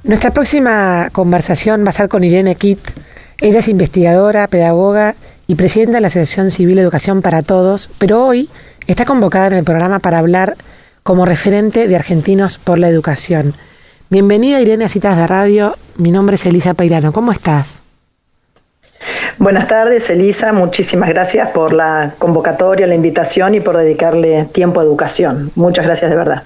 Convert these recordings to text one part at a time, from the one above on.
Nuestra próxima conversación va a ser con Irene Kitt. Ella es investigadora, pedagoga y presidenta de la Asociación Civil Educación para Todos, pero hoy está convocada en el programa para hablar como referente de Argentinos por la Educación. Bienvenida, Irene, a Citas de Radio. Mi nombre es Elisa Peirano. ¿Cómo estás? Buenas tardes, Elisa. Muchísimas gracias por la convocatoria, la invitación y por dedicarle tiempo a educación. Muchas gracias de verdad.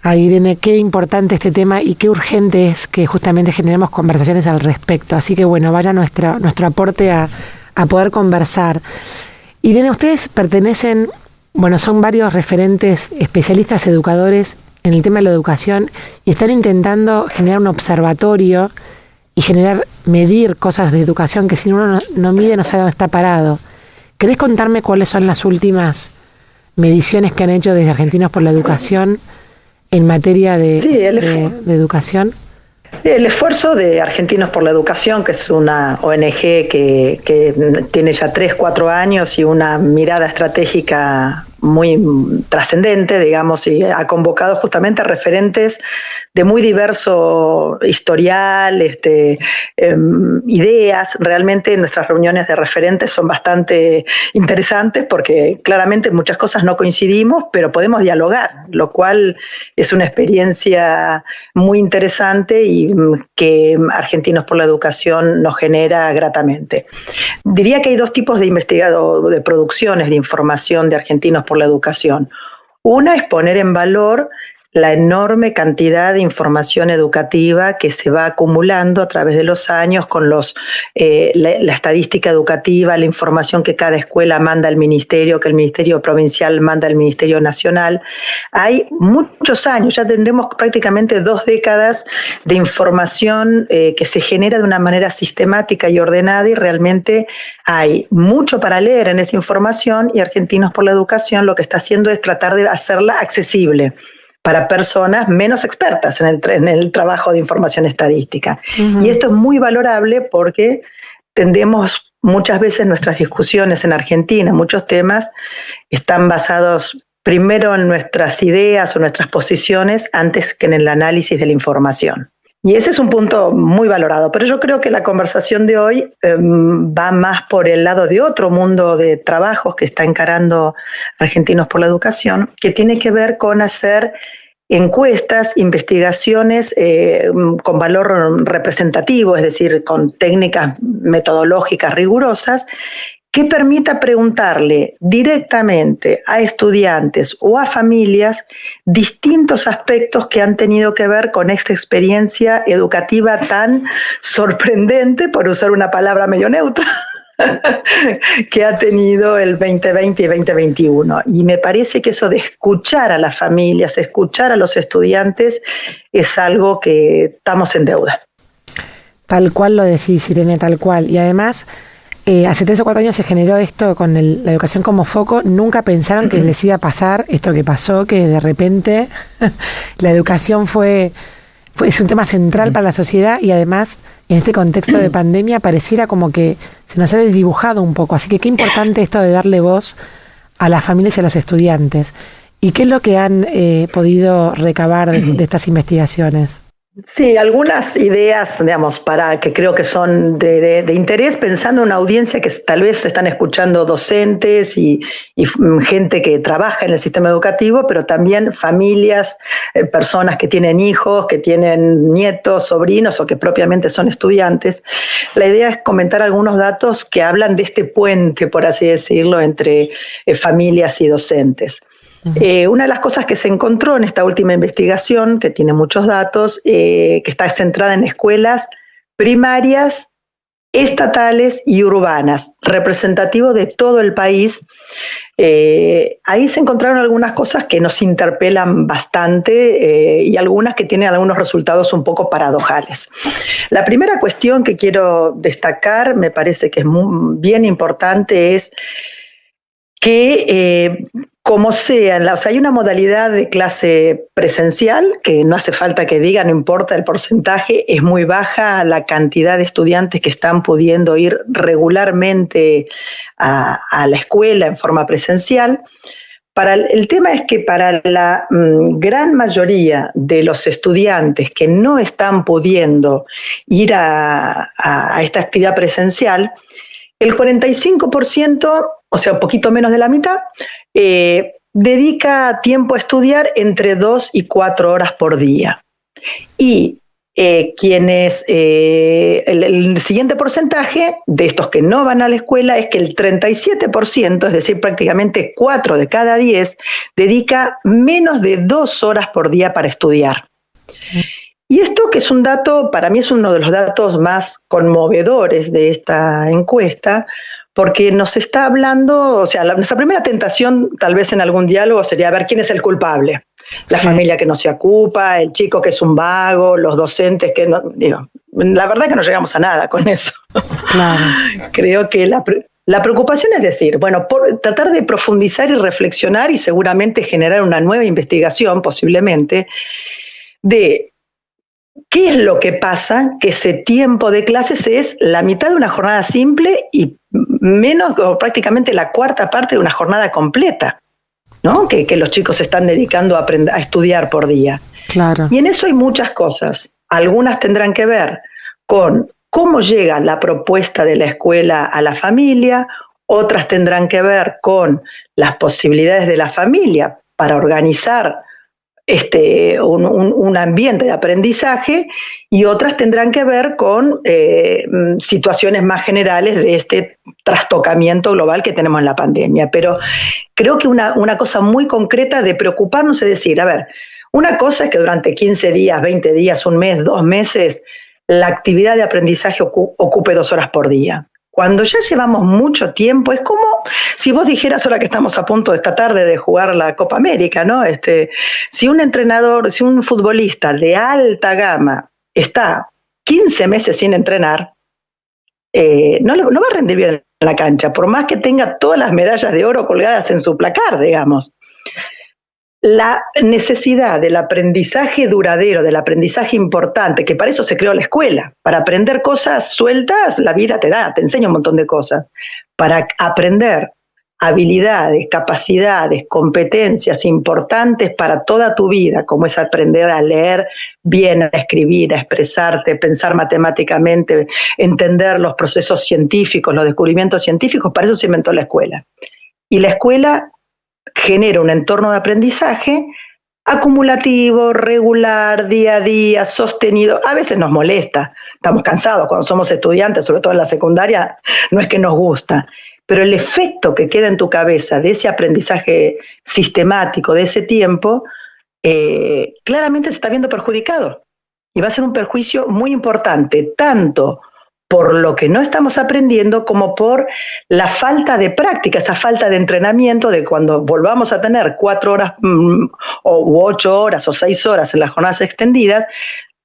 Ay, Irene, qué importante este tema y qué urgente es que justamente generemos conversaciones al respecto. Así que bueno, vaya nuestro aporte a poder conversar. Irene, ustedes pertenecen, son varios referentes, especialistas, educadores en el tema de la educación y están intentando generar un observatorio y medir cosas de educación que si uno no mide no sabe dónde está parado. ¿Querés contarme cuáles son las últimas mediciones que han hecho desde Argentinos por la Educación en materia de educación? El esfuerzo de Argentinos por la Educación, que es una ONG que tiene ya 3-4 años y una mirada estratégica muy trascendente, digamos, y ha convocado justamente a referentes de muy diverso historial, ideas. Realmente nuestras reuniones de referentes son bastante interesantes porque claramente en muchas cosas no coincidimos, pero podemos dialogar, lo cual es una experiencia muy interesante y que Argentinos por la Educación nos genera gratamente. Diría que hay dos tipos de de producciones de información de Argentinos por la Educación. Una es poner en valor la enorme cantidad de información educativa que se va acumulando a través de los años con la estadística educativa, la información que cada escuela manda al ministerio, que el ministerio provincial manda al ministerio nacional. Hay muchos años, ya tendremos prácticamente 2 décadas de información que se genera de una manera sistemática y ordenada, y realmente hay mucho para leer en esa información, y Argentinos por la Educación lo que está haciendo es tratar de hacerla accesible para personas menos expertas en el trabajo de información estadística. Uh-huh. Y esto es muy valorable porque tendemos muchas veces nuestras discusiones en Argentina, muchos temas están basados primero en nuestras ideas o nuestras posiciones antes que en el análisis de la información. Y ese es un punto muy valorado, pero yo creo que la conversación de hoy va más por el lado de otro mundo de trabajos que está encarando Argentinos por la Educación, que tiene que ver con hacer encuestas, investigaciones con valor representativo, es decir, con técnicas metodológicas rigurosas, que permita preguntarle directamente a estudiantes o a familias distintos aspectos que han tenido que ver con esta experiencia educativa tan sorprendente, por usar una palabra medio neutra, que ha tenido el 2020 y 2021. Y me parece que eso de escuchar a las familias, escuchar a los estudiantes, es algo que estamos en deuda. Tal cual lo decís, Irene, tal cual. Y además, hace 3 o 4 años se generó esto con la educación como foco. Nunca pensaron que les iba a pasar esto que pasó, que de repente la educación es un tema central para la sociedad, y además en este contexto de pandemia pareciera como que se nos ha desdibujado un poco. Así que qué importante esto de darle voz a las familias y a los estudiantes. ¿Y qué es lo que han podido recabar de estas investigaciones? Sí, algunas ideas, digamos, para que creo que son de interés, pensando en una audiencia que tal vez están escuchando docentes y gente que trabaja en el sistema educativo, pero también familias, personas que tienen hijos, que tienen nietos, sobrinos o que propiamente son estudiantes. La idea es comentar algunos datos que hablan de este puente, por así decirlo, entre familias y docentes. Una de las cosas que se encontró en esta última investigación, que tiene muchos datos, que está centrada en escuelas primarias, estatales y urbanas, representativo de todo el país. Ahí se encontraron algunas cosas que nos interpelan bastante y algunas que tienen algunos resultados un poco paradojales. La primera cuestión que quiero destacar, me parece que es bien importante, es que como sea, hay una modalidad de clase presencial que no hace falta que diga, no importa el porcentaje, es muy baja la cantidad de estudiantes que están pudiendo ir regularmente a la escuela en forma presencial, El tema es que para la gran mayoría de los estudiantes que no están pudiendo ir a esta actividad presencial, el 45%, o sea, un poquito menos de la mitad, dedica tiempo a estudiar entre 2 y 4 horas por día. Y el siguiente porcentaje de estos que no van a la escuela es que el 37%, es decir, prácticamente 4 de cada 10, dedica menos de 2 horas por día para estudiar. Y esto, que es un dato, para mí es uno de los datos más conmovedores de esta encuesta, porque nos está hablando, o sea, nuestra primera tentación tal vez en algún diálogo sería ver quién es el culpable. La familia que no se ocupa, el chico que es un vago, los docentes que no... Digo, la verdad que no llegamos a nada con eso. Claro. Creo que la preocupación es decir, bueno, tratar de profundizar y reflexionar y seguramente generar una nueva investigación, posiblemente, de qué es lo que pasa, que ese tiempo de clases es la mitad de una jornada simple y menos, o prácticamente la cuarta parte de una jornada completa, ¿no? Que los chicos se están dedicando a estudiar por día. Claro. Y en eso hay muchas cosas. Algunas tendrán que ver con cómo llega la propuesta de la escuela a la familia, otras tendrán que ver con las posibilidades de la familia para organizar un ambiente de aprendizaje, y otras tendrán que ver con situaciones más generales de este trastocamiento global que tenemos en la pandemia. Pero creo que una cosa muy concreta de preocuparnos es decir, a ver, una cosa es que durante 15 días, 20 días, un mes, 2 meses, la actividad de aprendizaje ocupe 2 horas por día. Cuando ya llevamos mucho tiempo, es como si vos dijeras, ahora que estamos a punto de esta tarde de jugar la Copa América, ¿no? Si un entrenador, si un futbolista de alta gama está 15 meses sin entrenar, no va a rendir bien en la cancha, por más que tenga todas las medallas de oro colgadas en su placar, digamos. La necesidad del aprendizaje duradero, del aprendizaje importante, que para eso se creó la escuela, para aprender cosas sueltas, la vida te enseña un montón de cosas. Para aprender habilidades, capacidades, competencias importantes para toda tu vida, como es aprender a leer bien, a escribir, a expresarte, pensar matemáticamente, entender los procesos científicos, los descubrimientos científicos, para eso se inventó la escuela. Y la escuela genera un entorno de aprendizaje acumulativo, regular, día a día, sostenido. A veces nos molesta, estamos cansados cuando somos estudiantes, sobre todo en la secundaria, no es que nos gusta, pero el efecto que queda en tu cabeza de ese aprendizaje sistemático, de ese tiempo, claramente se está viendo perjudicado. Y va a ser un perjuicio muy importante, tanto por lo que no estamos aprendiendo como por la falta de práctica, esa falta de entrenamiento de cuando volvamos a tener 4 horas u 8 horas o 6 horas en las jornadas extendidas,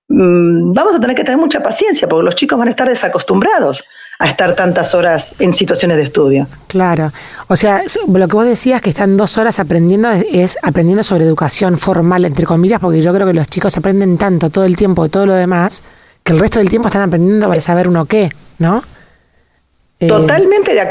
vamos a tener que tener mucha paciencia porque los chicos van a estar desacostumbrados a estar tantas horas en situaciones de estudio. Claro, o sea, lo que vos decías que están 2 horas aprendiendo es aprendiendo sobre educación formal, entre comillas, porque yo creo que los chicos aprenden tanto todo el tiempo de todo lo demás, que el resto del tiempo están aprendiendo para saber uno qué, ¿no? Totalmente de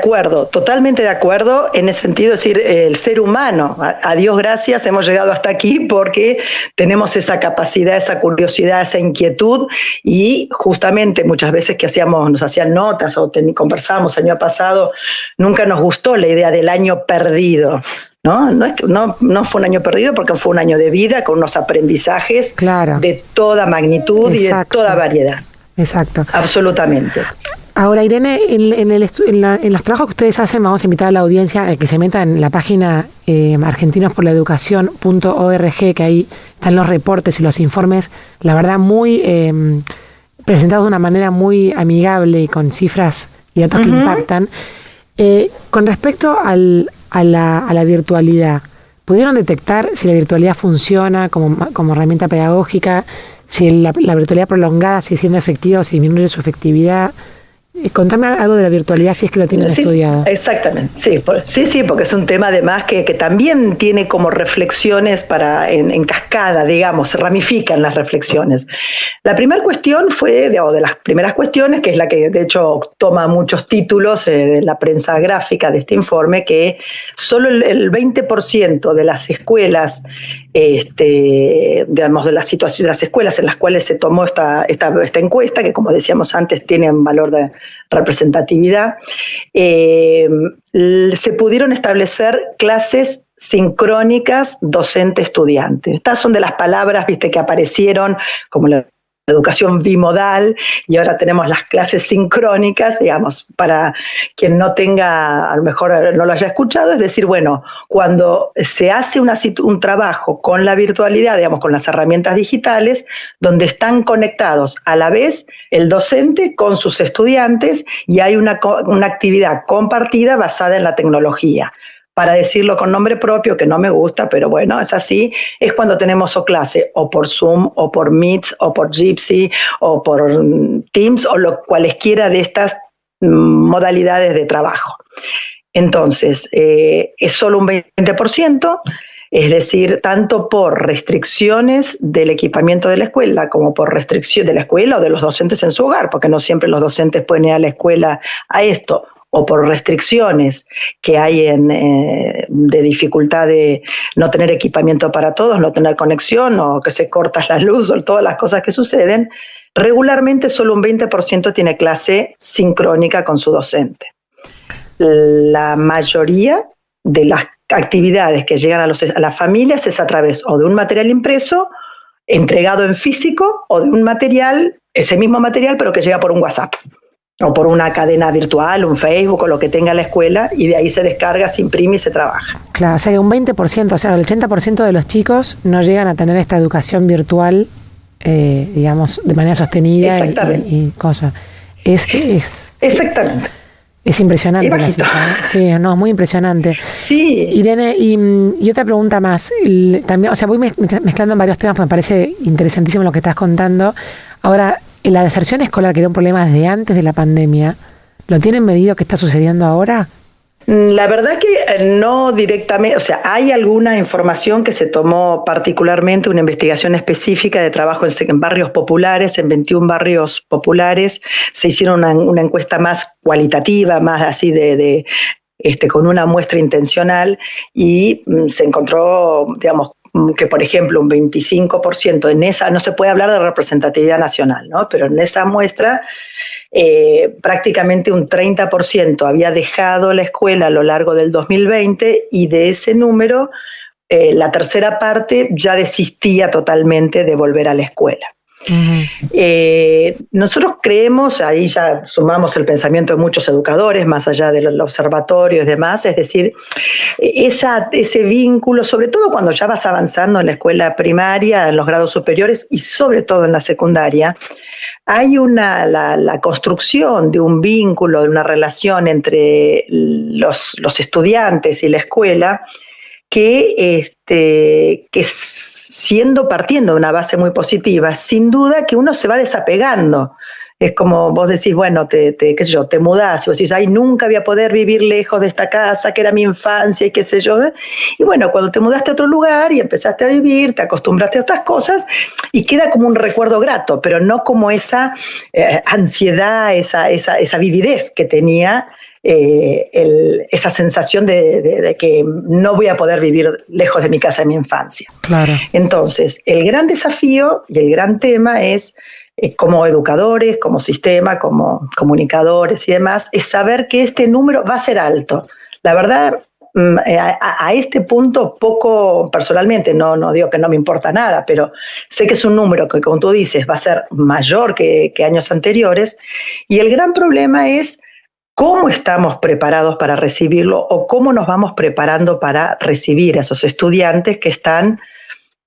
acuerdo en ese sentido, es decir, el ser humano, a Dios gracias, hemos llegado hasta aquí porque tenemos esa capacidad, esa curiosidad, esa inquietud, y justamente muchas veces que nos hacían notas o conversábamos el año pasado, nunca nos gustó la idea del año perdido. No fue un año perdido porque fue un año de vida con unos aprendizajes de toda magnitud. Exacto. Y de toda variedad. Exacto. Absolutamente. Ahora, Irene, en los trabajos que ustedes hacen, vamos a invitar a la audiencia a que se meta en la página argentinosporlaeducación.org, que ahí están los reportes y los informes, la verdad, muy presentados de una manera muy amigable y con cifras y datos que impactan. Con respecto a la virtualidad, ¿pudieron detectar si la virtualidad funciona como herramienta pedagógica, si la virtualidad prolongada sigue siendo efectiva o si disminuye su efectividad? Contame algo de la virtualidad si es que lo tienen estudiado. Exactamente, sí, porque es un tema además que también tiene como reflexiones en cascada, digamos, se ramifican las reflexiones. La primera cuestión fue, de las primeras cuestiones, que es la que de hecho toma muchos títulos de la prensa gráfica de este informe, que solo el 20% de las escuelas, digamos, de las escuelas en las cuales se tomó esta encuesta, que como decíamos antes tiene un valor de representatividad, se pudieron establecer clases sincrónicas docente-estudiante. Estas son de las palabras, viste, que aparecieron como la educación bimodal, y ahora tenemos las clases sincrónicas, digamos, para quien no tenga, a lo mejor no lo haya escuchado, es decir, bueno, cuando se hace un trabajo con la virtualidad, digamos, con las herramientas digitales, donde están conectados a la vez el docente con sus estudiantes y hay una actividad compartida basada en la tecnología. Para decirlo con nombre propio, que no me gusta, pero bueno, es así, es cuando tenemos o clase o por Zoom, o por Meet, o por Jitsi, o por Teams, o cualesquiera de estas modalidades de trabajo. Entonces, es solo un 20%, es decir, tanto por restricciones del equipamiento de la escuela como por restricción de la escuela o de los docentes en su hogar, porque no siempre los docentes pueden ir a la escuela a esto, o por restricciones que hay de dificultad de no tener equipamiento para todos, no tener conexión, o que se corta la luz, o todas las cosas que suceden, regularmente solo un 20% tiene clase sincrónica con su docente. La mayoría de las actividades que llegan a las familias es a través o de un material impreso, entregado en físico, o de un material, ese mismo material, pero que llega por un WhatsApp, o por una cadena virtual, un Facebook, o lo que tenga la escuela, y de ahí se descarga, se imprime y se trabaja. Claro, o sea que un 20%, o sea, el 80% de los chicos no llegan a tener esta educación virtual, digamos, de manera sostenida y cosas. Exactamente. Es impresionante la cifra, ¿eh? Sí, no, es muy impresionante. Sí. Irene, y otra pregunta más. También, o sea, voy mezclando en varios temas, porque me parece interesantísimo lo que estás contando. Ahora, la deserción escolar, que era un problema desde antes de la pandemia, ¿lo tienen medido qué está sucediendo ahora? La verdad que no directamente, o sea, hay alguna información que se tomó particularmente, una investigación específica de trabajo en barrios populares, en 21 barrios populares, se hicieron una encuesta más cualitativa, más así con una muestra intencional, y se encontró, digamos, que por ejemplo un 25% en esa, no se puede hablar de representatividad nacional, ¿no? Pero en esa muestra prácticamente un 30% había dejado la escuela a lo largo del 2020, y de ese número la tercera parte ya desistía totalmente de volver a la escuela. Nosotros creemos, ahí ya sumamos el pensamiento de muchos educadores, más allá del observatorio y demás, es decir, ese vínculo, sobre todo cuando ya vas avanzando en la escuela primaria, en los grados superiores y sobre todo en la secundaria, hay la construcción de un vínculo, de una relación entre los estudiantes y la escuela, que partiendo de una base muy positiva, sin duda que uno se va desapegando. Es como vos decís, bueno, qué sé yo, te mudás y vos decís, ay, nunca voy a poder vivir lejos de esta casa, que era mi infancia y qué sé yo. Y bueno, cuando te mudaste a otro lugar y empezaste a vivir, te acostumbraste a otras cosas y queda como un recuerdo grato, pero no como esa ansiedad, esa vividez que tenía, esa sensación de que no voy a poder vivir lejos de mi casa de mi infancia. Claro. Entonces, el gran desafío y el gran tema es, como educadores, como sistema, como comunicadores y demás, es saber que este número va a ser alto. La verdad, a este punto poco, personalmente, no digo que no me importa nada, pero sé que es un número que, como tú dices, va a ser mayor que años anteriores, y el gran problema es cómo estamos preparados para recibirlo, o cómo nos vamos preparando para recibir a esos estudiantes que están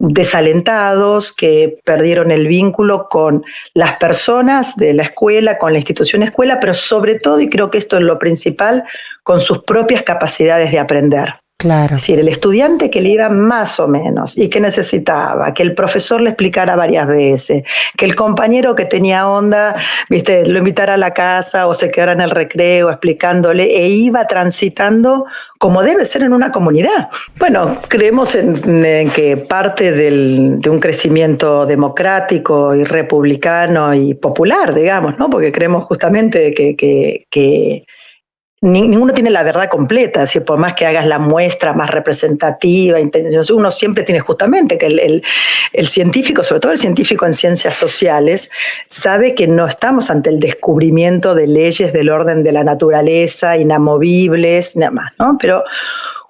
desalentados, que perdieron el vínculo con las personas de la escuela, con la institución escuela, pero sobre todo, y creo que esto es lo principal, con sus propias capacidades de aprender. Claro. Es decir, el estudiante que le iba más o menos y que necesitaba, que el profesor le explicara varias veces, que el compañero que tenía onda, viste, lo invitara a la casa o se quedara en el recreo explicándole e iba transitando como debe ser en una comunidad. Bueno, creemos en que parte de un crecimiento democrático y republicano y popular, digamos, ¿no? Porque creemos justamente que ninguno tiene la verdad completa, así por más que hagas la muestra más representativa, uno siempre tiene justamente que el científico, sobre todo el científico en ciencias sociales, sabe que no estamos ante el descubrimiento de leyes del orden de la naturaleza, inamovibles, nada más, ¿no? Pero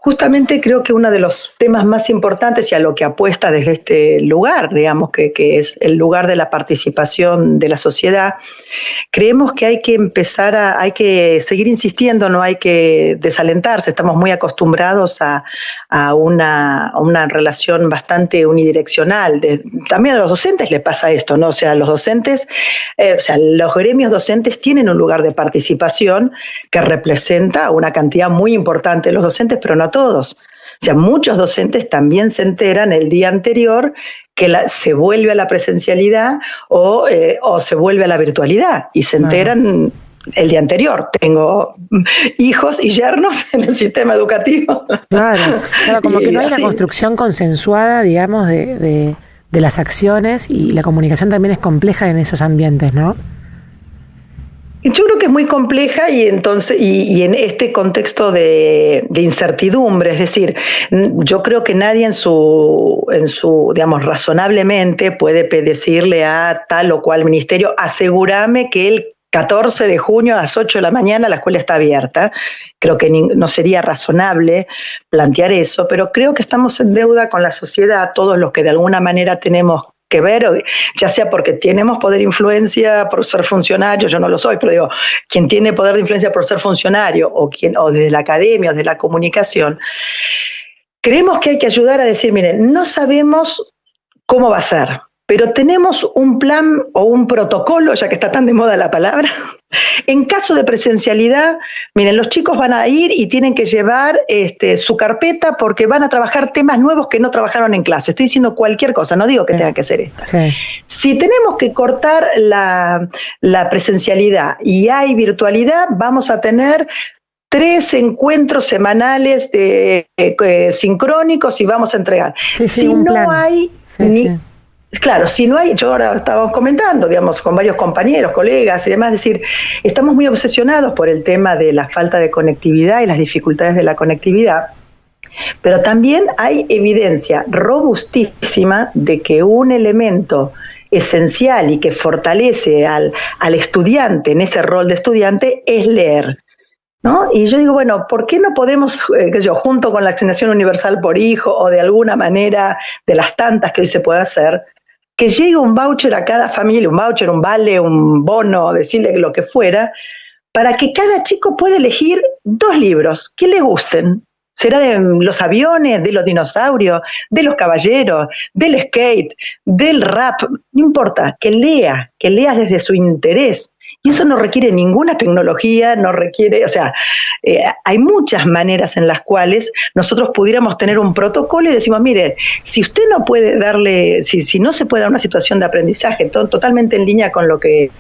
justamente creo que uno de los temas más importantes y a lo que apuesta desde este lugar, digamos, que es el lugar de la participación de la sociedad, creemos que hay que hay que seguir insistiendo, no hay que desalentarse. Estamos muy acostumbrados a una relación bastante unidireccional. También a los docentes les pasa esto, ¿no? O sea, los docentes, los gremios docentes tienen un lugar de participación que representa una cantidad muy importante de los docentes, pero no a todos. O sea, muchos docentes también se enteran el día anterior que se vuelve a la presencialidad o se vuelve a la virtualidad y se enteran el día anterior. Tengo hijos y yernos en el sistema educativo. Claro, como que no hay una construcción consensuada, digamos, de las acciones, y la comunicación también es compleja en esos ambientes, ¿no? Yo creo que es muy compleja y entonces y en este contexto de incertidumbre, es decir, yo creo que nadie en su digamos razonablemente puede decirle a tal o cual ministerio, asegúrame que el 14 de junio a las 8 de la mañana la escuela está abierta. Creo que no sería razonable plantear eso, pero creo que estamos en deuda con la sociedad, todos los que de alguna manera tenemos que ver, ya sea porque tenemos poder de influencia por ser funcionario, yo no lo soy, pero digo, quien tiene poder de influencia por ser funcionario o desde la academia o desde la comunicación, creemos que hay que ayudar a decir, miren, no sabemos cómo va a ser, pero tenemos un plan o un protocolo, ya que está tan de moda la palabra. En caso de presencialidad, miren, los chicos van a ir y tienen que llevar su carpeta porque van a trabajar temas nuevos que no trabajaron en clase. Estoy diciendo cualquier cosa, no digo que tenga que ser esta. Sí. Si tenemos que cortar la presencialidad y hay virtualidad, vamos a tener 3 encuentros semanales sincrónicos y vamos a entregar. Sí, si no plan. Hay Claro, si no hay, yo ahora estábamos comentando, digamos, con varios compañeros, colegas y demás, es decir, estamos muy obsesionados por el tema de la falta de conectividad y las dificultades de la conectividad, pero también hay evidencia robustísima de que un elemento esencial y que fortalece al estudiante en ese rol de estudiante es leer, ¿no? Y yo digo, bueno, ¿por qué no podemos, junto con la asignación universal por hijo o de alguna manera de las tantas que hoy se puede hacer, que llegue un voucher a cada familia, un voucher, un vale, un bono, decirle lo que fuera, para que cada chico pueda elegir 2 libros que le gusten? Será de los aviones, de los dinosaurios, de los caballeros, del skate, del rap, no importa, que lea desde su interés. Y eso no requiere ninguna tecnología, no requiere, hay muchas maneras en las cuales nosotros pudiéramos tener un protocolo y decimos, mire, si usted no puede darle, si no se puede dar una situación de aprendizaje totalmente en línea con lo que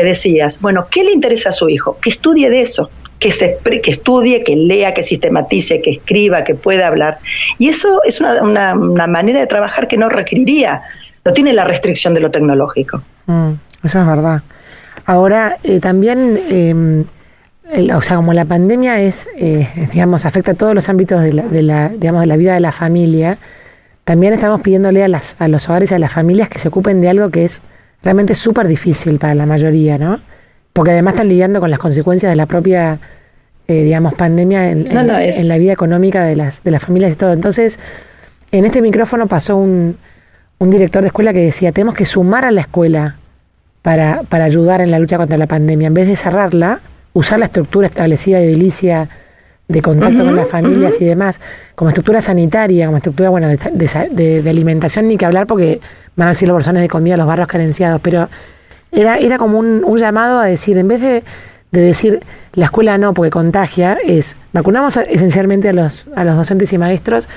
decías, bueno, ¿qué le interesa a su hijo? Que estudie de eso, que estudie, que lea, que sistematice, que escriba, que pueda hablar. Y eso es una manera de trabajar que no tiene la restricción de lo tecnológico. Eso es verdad. Ahora, también, como la pandemia afecta a todos los ámbitos de la vida de la familia, también estamos pidiéndole a los hogares y a las familias que se ocupen de algo que es realmente súper difícil para la mayoría, ¿no? Porque además están lidiando con las consecuencias de la propia, pandemia en la vida económica de las familias y todo. Entonces, en este micrófono pasó un director de escuela que decía, tenemos que sumar a la escuela para ayudar en la lucha contra la pandemia. En vez de cerrarla, usar la estructura establecida de edilicia, de contacto con las familias y demás, como estructura sanitaria, como estructura de alimentación, ni que hablar porque van a ser los bolsones de comida, los barrios carenciados, pero era como un llamado a decir, en vez de decir la escuela no porque contagia, es vacunamos esencialmente a los docentes y maestros,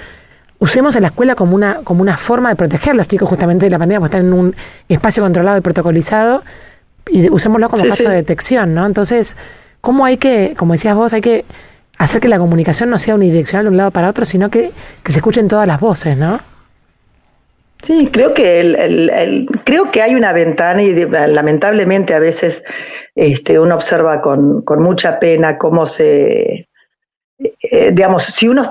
usemos a la escuela como una forma de proteger a los chicos justamente de la pandemia, porque están en un espacio controlado y protocolizado, y usémoslo como caso de detección, ¿no? Entonces, ¿cómo hay que, como decías vos, hay que hacer que la comunicación no sea unidireccional de un lado para otro, sino que se escuchen todas las voces, ¿no? Sí, creo que creo que hay una ventana y lamentablemente a veces uno observa con mucha pena cómo se digamos, si uno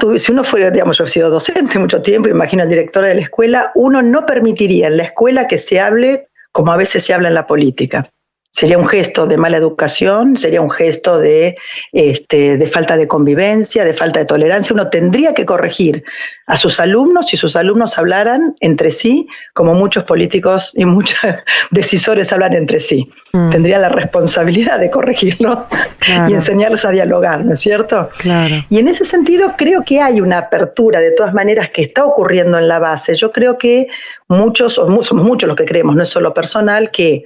fuera, digamos, yo he sido docente mucho tiempo, imagino el director de la escuela, uno no permitiría en la escuela que se hable como a veces se habla en la política. Sería un gesto de mala educación, sería un gesto de falta de convivencia, de falta de tolerancia. Uno tendría que corregir a sus alumnos si sus alumnos hablaran entre sí, como muchos políticos y muchos decisores hablan entre sí. Tendría la responsabilidad de corregirlo y enseñarles a dialogar, ¿no es cierto? Claro. Y en ese sentido creo que hay una apertura, de todas maneras, que está ocurriendo en la base. Yo creo que somos muchos los que creemos, no es solo personal, que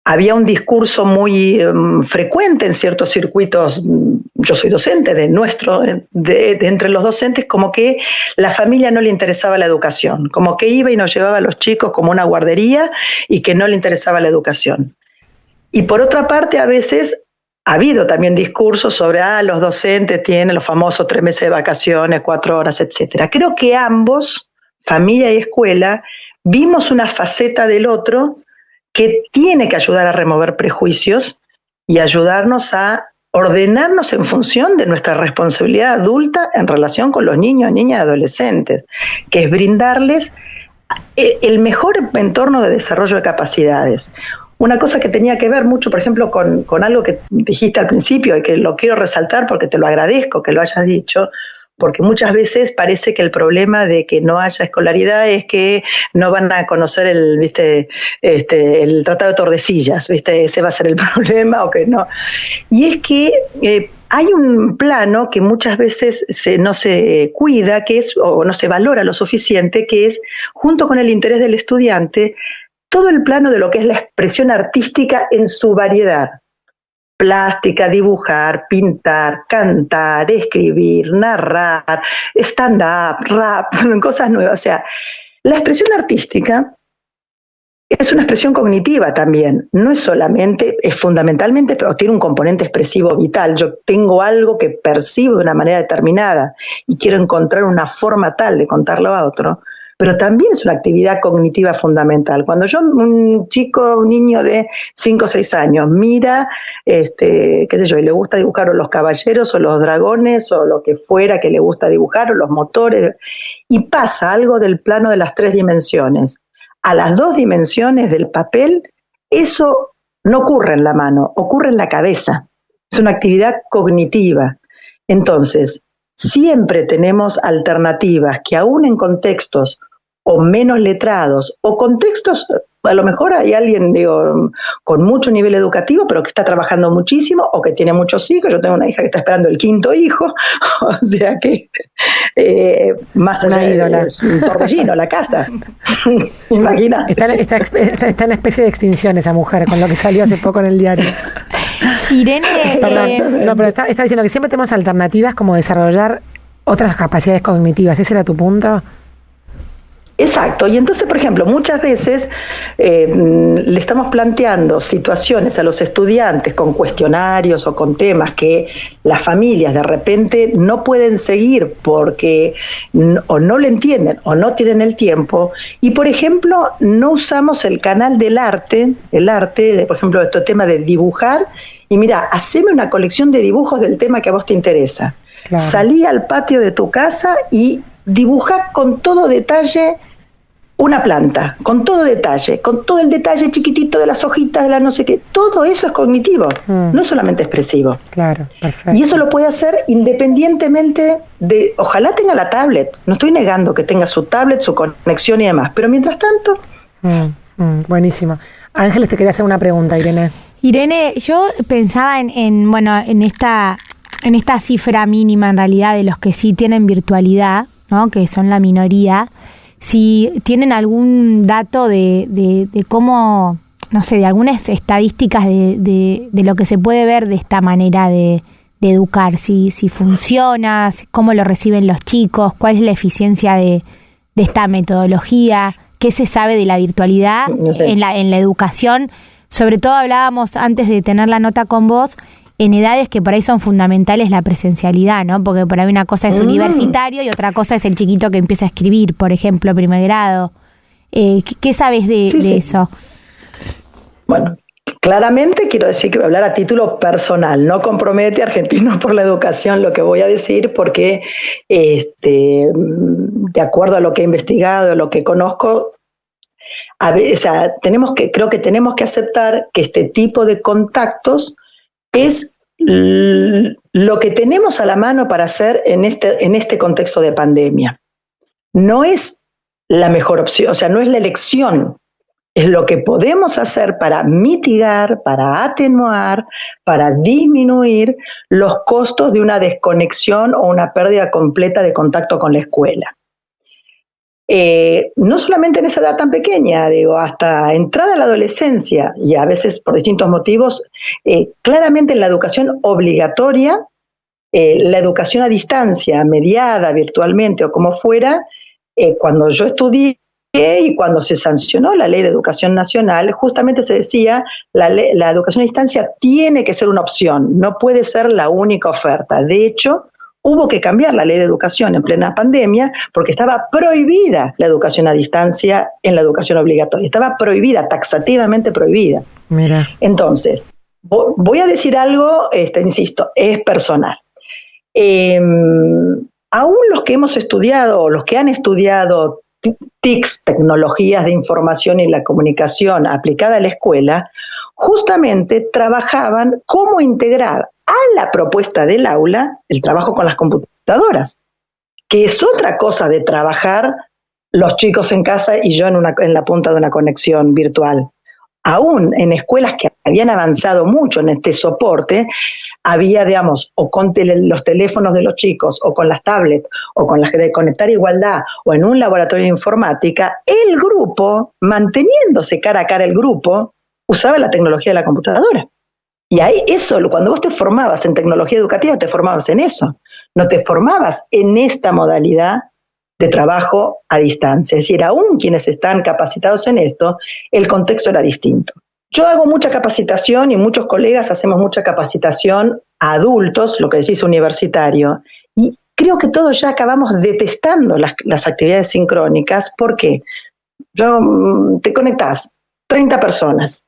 había un discurso muy frecuente en ciertos circuitos, yo soy docente de entre los docentes, como que la familia no le interesaba la educación, como que iba y nos llevaba a los chicos como una guardería y que no le interesaba la educación. Y por otra parte, a veces ha habido también discursos sobre, los docentes tienen los famosos 3 meses de vacaciones, 4 horas, etcétera. Creo que ambos, familia y escuela, vimos una faceta del otro que tiene que ayudar a remover prejuicios y ayudarnos a ordenarnos en función de nuestra responsabilidad adulta en relación con los niños, niñas y adolescentes, que es brindarles el mejor entorno de desarrollo de capacidades. Una cosa que tenía que ver mucho, por ejemplo, con algo que dijiste al principio y que lo quiero resaltar porque te lo agradezco que lo hayas dicho, porque muchas veces parece que el problema de que no haya escolaridad es que no van a conocer el Tratado de Tordesillas, ¿viste? Ese va a ser el problema o que no. Y es que hay un plano que muchas veces no se cuida, que es, o no se valora lo suficiente, que es, junto con el interés del estudiante, todo el plano de lo que es la expresión artística en su variedad. Plástica, dibujar, pintar, cantar, escribir, narrar, stand-up, rap, cosas nuevas. O sea, la expresión artística es una expresión cognitiva también. No es solamente, es fundamentalmente, pero tiene un componente expresivo vital. Yo tengo algo que percibo de una manera determinada y quiero encontrar una forma tal de contarlo a otro. Pero también es una actividad cognitiva fundamental. Cuando un niño de 5 o 6 años mira, qué sé yo, y le gusta dibujar o los caballeros o los dragones o lo que fuera que le gusta dibujar o los motores, y pasa algo del plano de las 3 dimensiones a las 2 dimensiones del papel, eso no ocurre en la mano, ocurre en la cabeza. Es una actividad cognitiva. Entonces, siempre tenemos alternativas que aún en contextos o menos letrados, o contextos, a lo mejor hay alguien, con mucho nivel educativo, pero que está trabajando muchísimo, o que tiene muchos hijos. Yo tengo una hija que está esperando el 5º hijo, o sea que más allá es un torbellino la casa. Imagina. Está en especie de extinción esa mujer, con lo que salió hace poco en el diario. Irene, perdón, no, pero está diciendo que siempre tenemos alternativas como desarrollar otras capacidades cognitivas. ¿Ese era tu punto? Exacto, y entonces, por ejemplo, muchas veces le estamos planteando situaciones a los estudiantes con cuestionarios o con temas que las familias de repente no pueden seguir porque o no le entienden o no tienen el tiempo, y por ejemplo no usamos el canal del arte, por ejemplo, este tema de dibujar, y mira, haceme una colección de dibujos del tema que a vos te interesa. Claro. Salí al patio de tu casa y dibujá con todo detalle una planta, con todo el detalle chiquitito de las hojitas, de la no sé qué. Todo eso es cognitivo, no es solamente expresivo. Claro, perfecto. Y eso lo puede hacer independientemente de, ojalá tenga la tablet, no estoy negando que tenga su tablet, su conexión y demás, pero mientras tanto... Buenísimo. Ángeles, te quería hacer una pregunta, Irene. Irene, yo pensaba en esta cifra mínima en realidad de los que sí tienen virtualidad, ¿no? Que son la minoría. Si tienen algún dato de cómo no sé, de algunas estadísticas de lo que se puede ver de esta manera de educar, si funciona, cómo lo reciben los chicos, cuál es la eficiencia de esta metodología, qué se sabe de la virtualidad en la educación. Sobre todo hablábamos antes de tener la nota con vos, en edades que por ahí son fundamentales la presencialidad, ¿no? Porque por ahí una cosa es universitario y otra cosa es el chiquito que empieza a escribir, por ejemplo, primer grado. ¿Qué sabes de eso? Bueno, claramente quiero decir que voy a hablar a título personal, no compromete a Argentinos por la Educación lo que voy a decir, porque de acuerdo a lo que he investigado, a lo que conozco, creo que tenemos que aceptar que este tipo de contactos es lo que tenemos a la mano para hacer en este contexto de pandemia. No es la mejor opción, no es la elección, es lo que podemos hacer para mitigar, para atenuar, para disminuir los costos de una desconexión o una pérdida completa de contacto con la escuela. No solamente en esa edad tan pequeña, hasta entrada a la adolescencia, y a veces por distintos motivos, claramente en la educación obligatoria, la educación a distancia, mediada virtualmente o como fuera, cuando yo estudié y cuando se sancionó la Ley de Educación Nacional, justamente se decía la educación a distancia tiene que ser una opción, no puede ser la única oferta. De hecho, hubo que cambiar la Ley de Educación en plena pandemia porque estaba prohibida la educación a distancia en la educación obligatoria. Estaba prohibida, taxativamente prohibida. Mira. Entonces, voy a decir algo, insisto, es personal. Aún los que hemos estudiado, los que han estudiado TICs, tecnologías de información y la comunicación aplicada a la escuela, justamente trabajaban cómo integrar a la propuesta del aula el trabajo con las computadoras, que es otra cosa de trabajar los chicos en casa y yo en la punta de una conexión virtual. Aún en escuelas que habían avanzado mucho en este soporte, había, o con los teléfonos de los chicos, o con las tablets, o con las de Conectar Igualdad, o en un laboratorio de informática, el grupo, manteniéndose cara a cara el grupo, usaba la tecnología de la computadora. Y ahí cuando vos te formabas en tecnología educativa, te formabas en eso. No te formabas en esta modalidad de trabajo a distancia. Es decir, aún quienes están capacitados en esto, el contexto era distinto. Yo hago mucha capacitación y muchos colegas hacemos mucha capacitación a adultos, lo que decís universitario, y creo que todos ya acabamos detestando las actividades sincrónicas. ¿Por qué? Te conectás, 30 personas,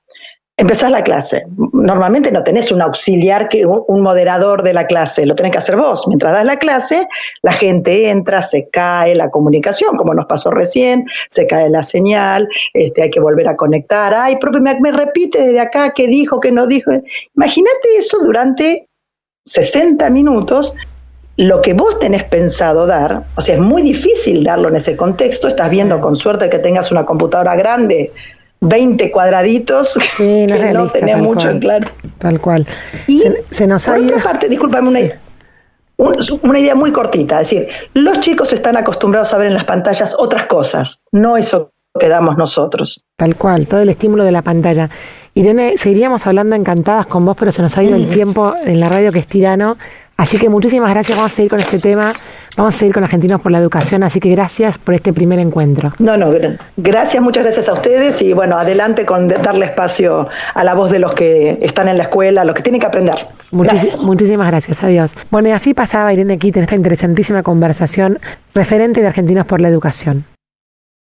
empezás la clase. Normalmente no tenés un auxiliar, un moderador de la clase, lo tenés que hacer vos. Mientras das la clase, la gente entra, se cae la comunicación, como nos pasó recién, se cae la señal, hay que volver a conectar. Ay, profe, me repite desde acá qué dijo, qué no dijo. Imagínate eso durante 60 minutos, lo que vos tenés pensado dar, es muy difícil darlo en ese contexto. Estás viendo, con suerte que tengas una computadora grande, 20 cuadraditos, sí, no que no tenés mucho en claro. Tal cual. Y se nos ha por ido. otra parte, discúlpame, una idea muy cortita, es decir, los chicos están acostumbrados a ver en las pantallas otras cosas, no eso que damos nosotros. Tal cual, todo el estímulo de la pantalla. Irene, seguiríamos hablando encantadas con vos, pero se nos ha ido el tiempo en la radio, que es tirano. Así que muchísimas gracias, vamos a seguir con este tema, vamos a seguir con Argentinos por la Educación, así que gracias por este primer encuentro. Gracias, muchas gracias a ustedes y adelante con darle espacio a la voz de los que están en la escuela, los que tienen que aprender. Muchísimas gracias, adiós. Bueno, y así pasaba Irene Kitt en esta interesantísima conversación referente de Argentinos por la Educación.